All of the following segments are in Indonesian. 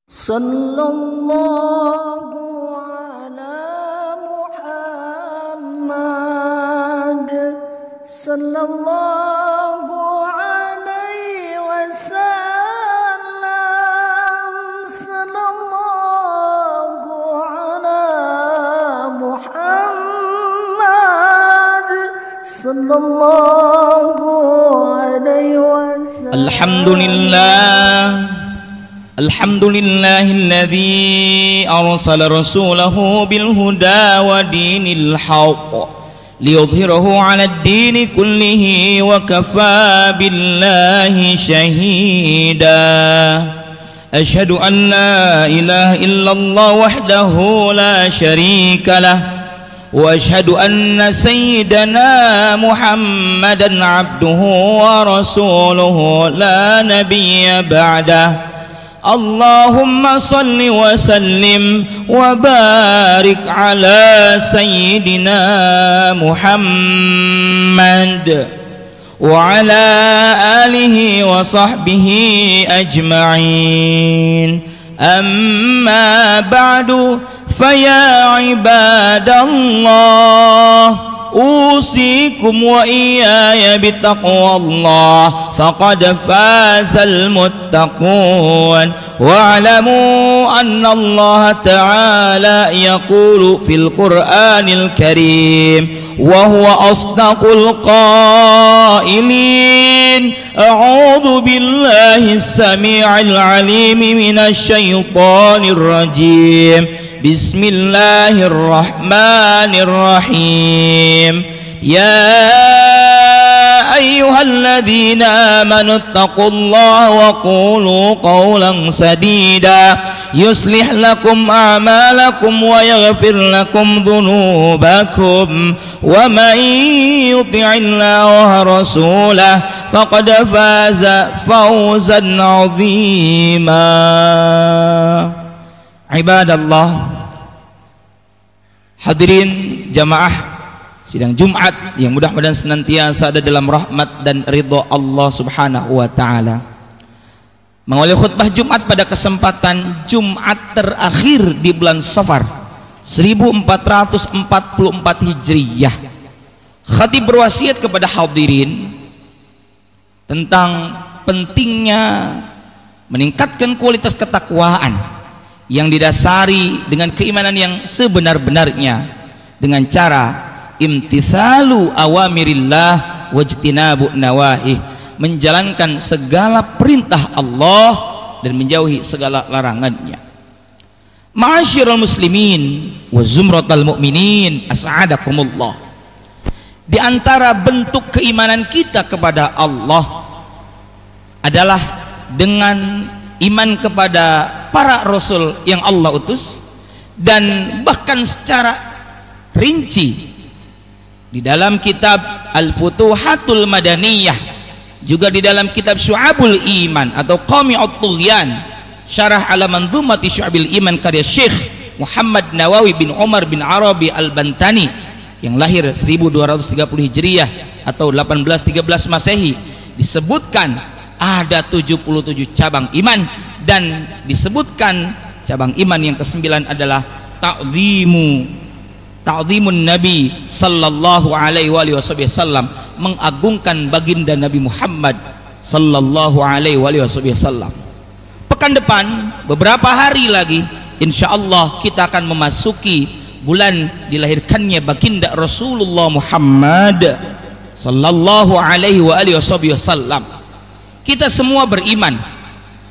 Sallallahu ala Muhammad sallallahu alaihi wasallam sallallahu ala Muhammad sallallahu alaihi wasallam. الحمد لله الذي أرسل رسوله بالهدى ودين الحق ليظهره على الدين كله وكفى بالله شهيدا. أشهد أن لا إله إلا الله وحده لا شريك له وأشهد أن سيدنا محمدا عبده ورسوله لا نبي بعده. اللهم صل وسلم وبارك على سيدنا محمد وعلى آله وصحبه أجمعين. أما بعد فيا عباد الله أوصيكم وإياي بتقوى الله فقد فاز المتقون. واعلموا أن الله تعالى يقول في القرآن الكريم وهو أصدق القائلين: أعوذ بالله السميع العليم من الشيطان الرجيم. بسم الله الرحمن الرحيم. يا أيها الذين آمنوا اتقوا الله وقولوا قولا سديدا يصلح لكم أعمالكم ويغفر لكم ذنوبكم ومن يطع الله ورسوله فقد فاز فوزا عظيما. Ibadallah, hadirin jamaah sidang Jumat yang mudah-mudahan senantiasa ada dalam rahmat dan ridha Allah Subhanahu wa taala. Mengawali khutbah Jumat pada kesempatan Jumat terakhir di bulan Safar 1444 Hijriyah, khatib berwasiat kepada hadirin tentang pentingnya meningkatkan kualitas ketakwaan yang didasari dengan keimanan yang sebenar-benarnya dengan cara imtithalu awamirillah wajtinabu nawahih, menjalankan segala perintah Allah dan menjauhi segala larangannya. Ma'asyiral muslimin wa zumratal mu'minin, as'adakumullah. Di antara bentuk keimanan kita kepada Allah adalah dengan iman kepada para rasul yang Allah utus, dan bahkan secara rinci di dalam kitab Al-Futuhatul Madaniyah, juga di dalam kitab Syu'abul Iman atau Qami'ut Tughyan, syarah ala manzumati Syu'abil Iman karya Syekh Muhammad Nawawi bin Umar bin Arabi Al-Bantani yang lahir 1230 Hijriyah atau 1813 Masehi, disebutkan ada 77 cabang iman, dan disebutkan cabang iman yang ke-9 adalah ta'zimun Nabi sallallahu alaihi wasallam, mengagungkan baginda Nabi Muhammad sallallahu alaihi wasallam. Pekan depan, beberapa hari lagi, insyaallah kita akan memasuki bulan dilahirkannya baginda Rasulullah Muhammad sallallahu alaihi wasallam. Kita semua beriman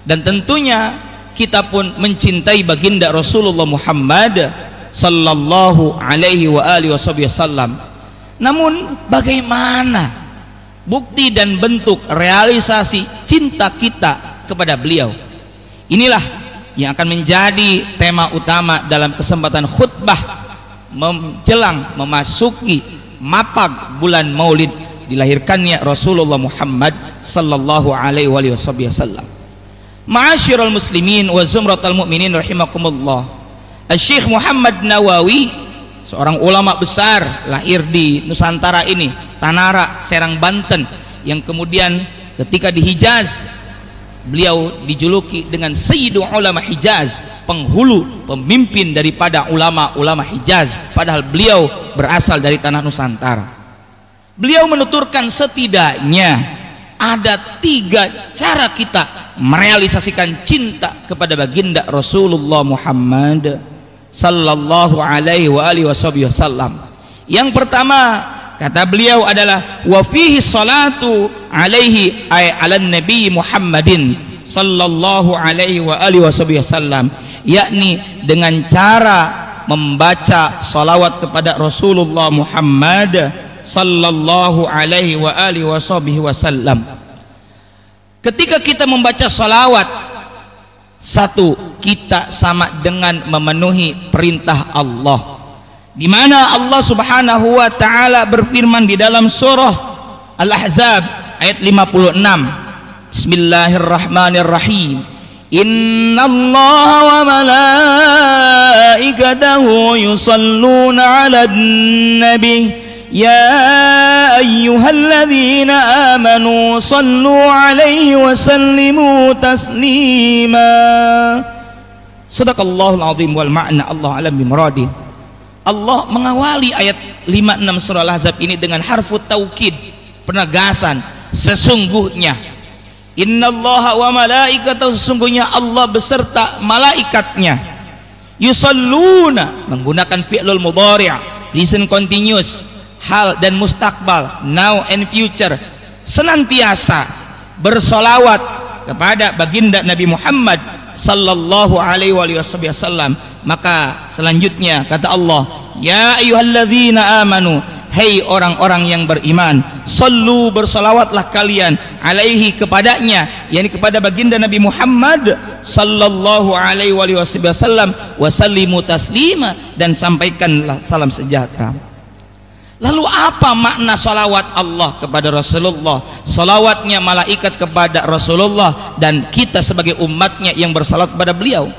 dan tentunya kita pun mencintai baginda Rasulullah Muhammad sallallahu alaihi wasallam. Namun bagaimana bukti dan bentuk realisasi cinta kita kepada beliau? Inilah yang akan menjadi tema utama dalam kesempatan khutbah menjelang memasuki mapag bulan Maulid dilahirkannya Rasulullah Muhammad sallallahu alaihi wasallam. Ma'asyiral muslimin wa zumratal mu'minin rahimakumullah. Syekh Muhammad Nawawi, seorang ulama besar lahir di Nusantara ini, Tanara, Serang, Banten, yang kemudian ketika di Hijaz Beliau dijuluki dengan Sayyidul Ulama Hijaz, penghulu, pemimpin daripada ulama-ulama Hijaz, padahal beliau berasal dari tanah Nusantara. Beliau menuturkan setidaknya ada 3 cara kita merealisasikan cinta kepada baginda Rasulullah Muhammad sallallahu alaihi wasallam. Yang pertama kata beliau adalah wa fihi salatu alaihi ay ala nabi Muhammadin sallallahu alaihi wasallam, yakni dengan cara membaca salawat kepada Rasulullah Muhammad sallallahu alaihi wasallam. Ketika kita membaca salawat, satu, kita sama dengan memenuhi perintah Allah, di mana Allah Subhanahu wa taala berfirman di dalam surah Al-Ahzab ayat 56. Bismillahirrahmanirrahim. Innallaha wa malaikatahu yusalluna 'alan nabi ya ayyuhalladzina amanu sallu 'alaihi wa sallimu taslima. Shadaqallahul azim wal ma'na Allah alam bimuradi. Allah mengawali ayat 56 surah Al-Ahzab ini dengan harfu taukid, penegasan. Sesungguhnya innallaha wa malaikatahu, sesungguhnya Allah beserta malaikatnya, yusalluna menggunakan fi'lul mudhari', present continuous, hal dan mustakbal, now and future, senantiasa bersolawat kepada baginda Nabi Muhammad sallallahu alaihi wasallam. Maka selanjutnya kata Allah, ya ayyuhalladzina amanu, hei orang-orang yang beriman, sallu, bersolawatlah kalian, alaihi, kepadanya, yakni kepada baginda Nabi Muhammad sallallahu alaihi wasallam, wasallimu taslima, dan sampaikanlah salam sejahtera. Lalu apa makna salawat Allah kepada Rasulullah, salawatnya malaikat kepada Rasulullah, dan kita sebagai umatnya yang bersalawat kepada beliau?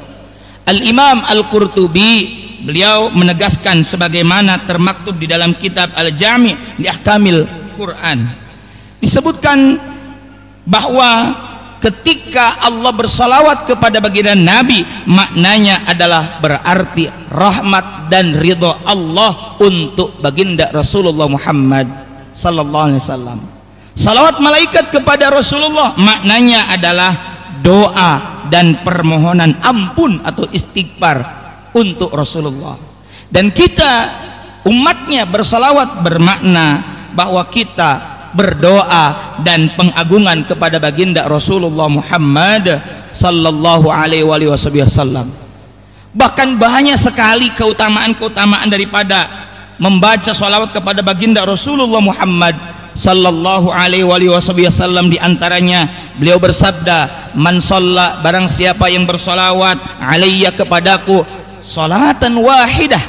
Al-Imam Al-Qurtubi, beliau menegaskan sebagaimana termaktub di dalam kitab Al-Jami' di Ahkamil Quran, disebutkan bahwa ketika Allah bersalawat kepada baginda Nabi, maknanya adalah berarti rahmat dan ridha Allah untuk baginda Rasulullah Muhammad sallallahu alaihi wasallam. Salawat malaikat kepada Rasulullah maknanya adalah doa dan permohonan ampun atau istighfar untuk Rasulullah. Dan kita umatnya bersalawat bermakna bahwa kita berdoa dan pengagungan kepada baginda Rasulullah Muhammad sallallahu alaihi wasallam. Bahkan banyak sekali keutamaan-keutamaan daripada membaca salawat kepada baginda Rasulullah Muhammad sallallahu alaihi wasallam. Di antaranya beliau bersabda, man shalla, barang siapa yang bersolawat alayya, kepadaku, salatan wahidah,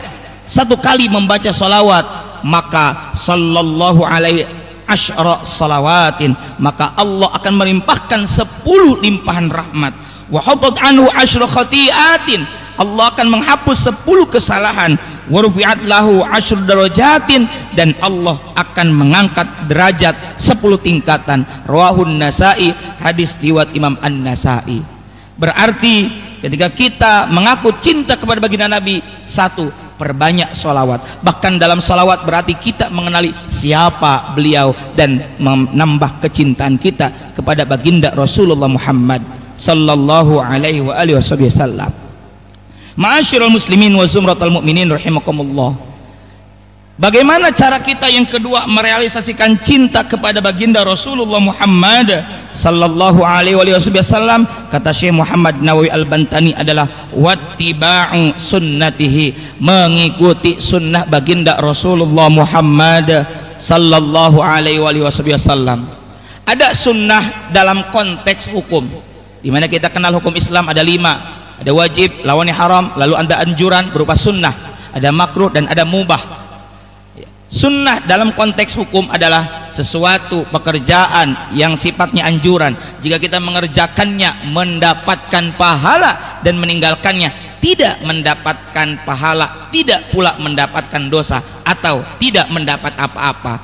satu kali membaca salawat, maka sallallahu alaihi asyara salawatin, maka Allah akan melimpahkan 10 limpahan rahmat. Wa hatat anhu asyra khati'atin, Allah akan menghapus 10 kesalahan. Wa rufi'at lahu asyru darajatin, dan Allah akan mengangkat derajat 10 tingkatan. Rawahun Nasa'i, hadis riwayat Imam An-Nasa'i. Berarti ketika kita mengaku cinta kepada baginda Nabi, satu, perbanyak sholawat. Bahkan dalam sholawat berarti kita mengenali siapa beliau dan menambah kecintaan kita kepada baginda Rasulullah Muhammad sallallahu alaihi wasallam. Ma'asyiral muslimin wa zumratal mu'minin rahimakumullah. Bagaimana cara kita yang kedua merealisasikan cinta kepada baginda Rasulullah Muhammad sallallahu alaihi wasallam? Kata Syekh Muhammad Nawawi Al-Bantani adalah wattiba'u sunnatihi, mengikuti sunnah baginda Rasulullah Muhammad sallallahu alaihi wasallam. Ada sunnah dalam konteks hukum, di mana kita kenal hukum Islam ada 5. Ada wajib, lawannya haram, lalu ada anjuran berupa sunnah, ada makruh, dan ada mubah. Sunnah dalam konteks hukum adalah sesuatu pekerjaan yang sifatnya anjuran. Jika kita mengerjakannya mendapatkan pahala, dan meninggalkannya tidak mendapatkan pahala, tidak pula mendapatkan dosa, atau tidak mendapat apa-apa.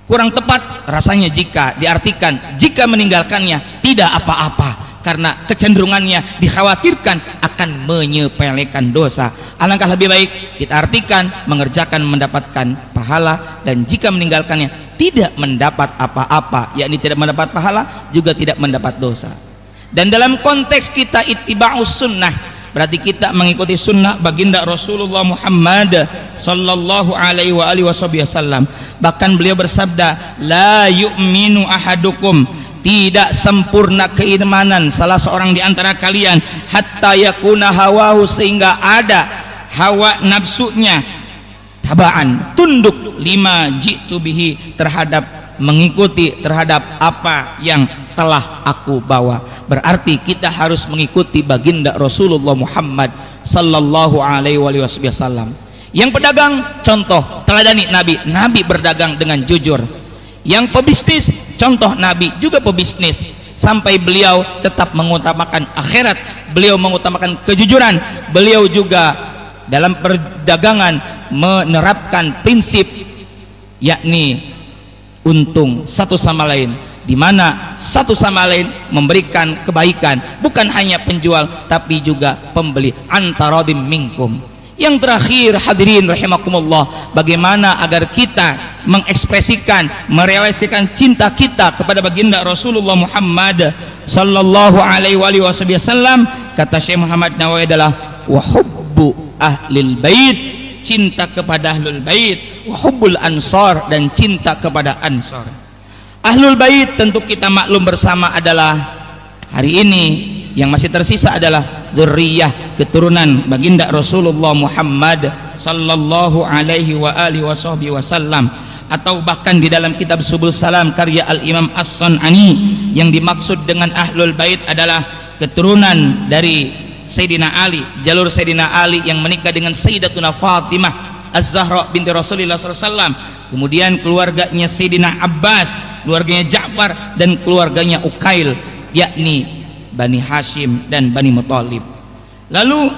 kurang tepat rasanya jika diartikan jika meninggalkannya tidak apa-apa, karena kecenderungannya dikhawatirkan akan menyepelekan dosa. Alangkah lebih baik kita artikan mengerjakan mendapatkan pahala, dan jika meninggalkannya tidak mendapat apa-apa, yakni tidak mendapat pahala juga tidak mendapat dosa. Dan dalam konteks kita ittiba'us sunnah, berarti kita mengikuti sunnah baginda Rasulullah Muhammad sallallahu alaihi wasallam. Bahkan beliau bersabda, la yu'minu ahadukum, tidak sempurna keimanan salah seorang di antara kalian hatta yakuna hawahu, sehingga ada hawa nafsunya tabaan, tunduk lima jitu bihi, terhadap mengikuti terhadap apa yang telah aku bawa. Berarti kita harus mengikuti baginda Rasulullah Muhammad sallallahu alaihi wasallam. Yang pedagang, contoh teladani Nabi. Nabi berdagang dengan jujur. Yang pebisnis, contoh Nabi juga pebisnis, sampai beliau tetap mengutamakan akhirat, beliau mengutamakan kejujuran. Beliau juga dalam perdagangan menerapkan prinsip, yakni untung satu sama lain, di mana satu sama lain memberikan kebaikan, bukan hanya penjual tapi juga pembeli, antaradim minkum. Yang terakhir hadirin rahimakumullah, bagaimana agar kita mengekspresikan, merealisasikan cinta kita kepada baginda Rasulullah Muhammad sallallahu alaihi wasallam. Kata Syekh Muhammad Nawawi adalah wa hubbu ahlil bait, cinta kepada ahlul bait, wa hubbul ansar, dan cinta kepada ansar. Ahlul bait tentu kita maklum bersama adalah hari ini yang masih tersisa adalah dzurriyyah, keturunan baginda Rasulullah Muhammad sallallahu alaihi wasallam. Atau bahkan di dalam kitab Subul Salam karya Al-Imam As-Sun'ani, yang dimaksud dengan ahlul bait adalah keturunan dari Sayyidina Ali, jalur Sayyidina Ali yang menikah dengan Sayyidatuna Fatimah Az-Zahra binti Rasulullah SAW, kemudian keluarganya Sayyidina Abbas, keluarganya Ja'far, dan keluarganya Uqail, yakni Bani Hashim dan Bani Muthalib. Lalu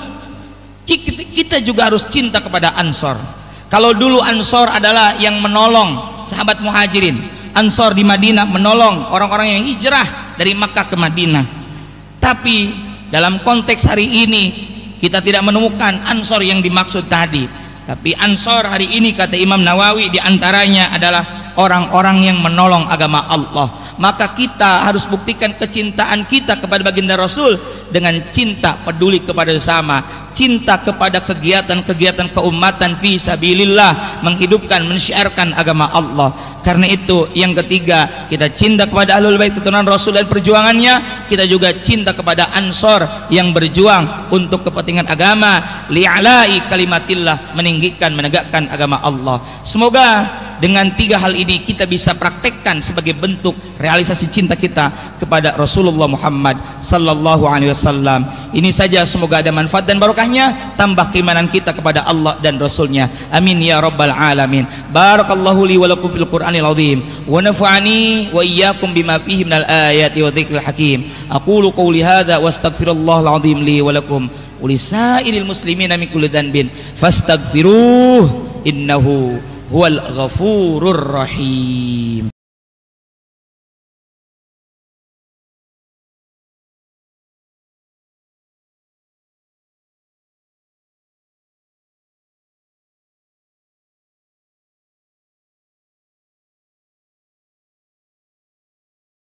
kita juga harus cinta kepada Ansor. Kalau dulu Ansor adalah yang menolong sahabat Muhajirin, Ansor di Madinah menolong orang-orang yang hijrah dari Makkah ke Madinah. Tapi dalam konteks hari ini kita tidak menemukan Ansor yang dimaksud tadi. Tapi Ansor hari ini kata Imam Nawawi diantaranya adalah orang-orang yang menolong agama Allah. Maka kita harus buktikan kecintaan kita kepada baginda Rasul dengan cinta peduli kepada sesama, cinta kepada kegiatan-kegiatan keumatan fi sabilillah, menghidupkan, mensyiarkan agama Allah. Karena itu yang ketiga, kita cinta kepada ahlul bait keturunan Rasul dan perjuangannya, kita juga cinta kepada Ansor yang berjuang untuk kepentingan agama, li'ala'i kalimatillah, meninggikan, menegakkan agama Allah. Semoga dengan tiga hal ini kita bisa praktekkan sebagai bentuk realisasi cinta kita kepada Rasulullah Muhammad sallallahu alaihi wasallam. Ini saja, semoga ada manfaat dan barokahnya, tambah keimanan kita kepada Allah dan Rasulnya. Amin ya rabbal alamin. Barakallahu li wa lakum fil Qur'anil azim wa nafa'ani wa iyyakum bima fihi minal ayati wa dzikril hakim. Aqulu qawli hadza wa astaghfirullahal azim li wa lakum wa lisairil muslimina min kulli dhanbin fastaghfiruh innahu huwal ghafurur rahim.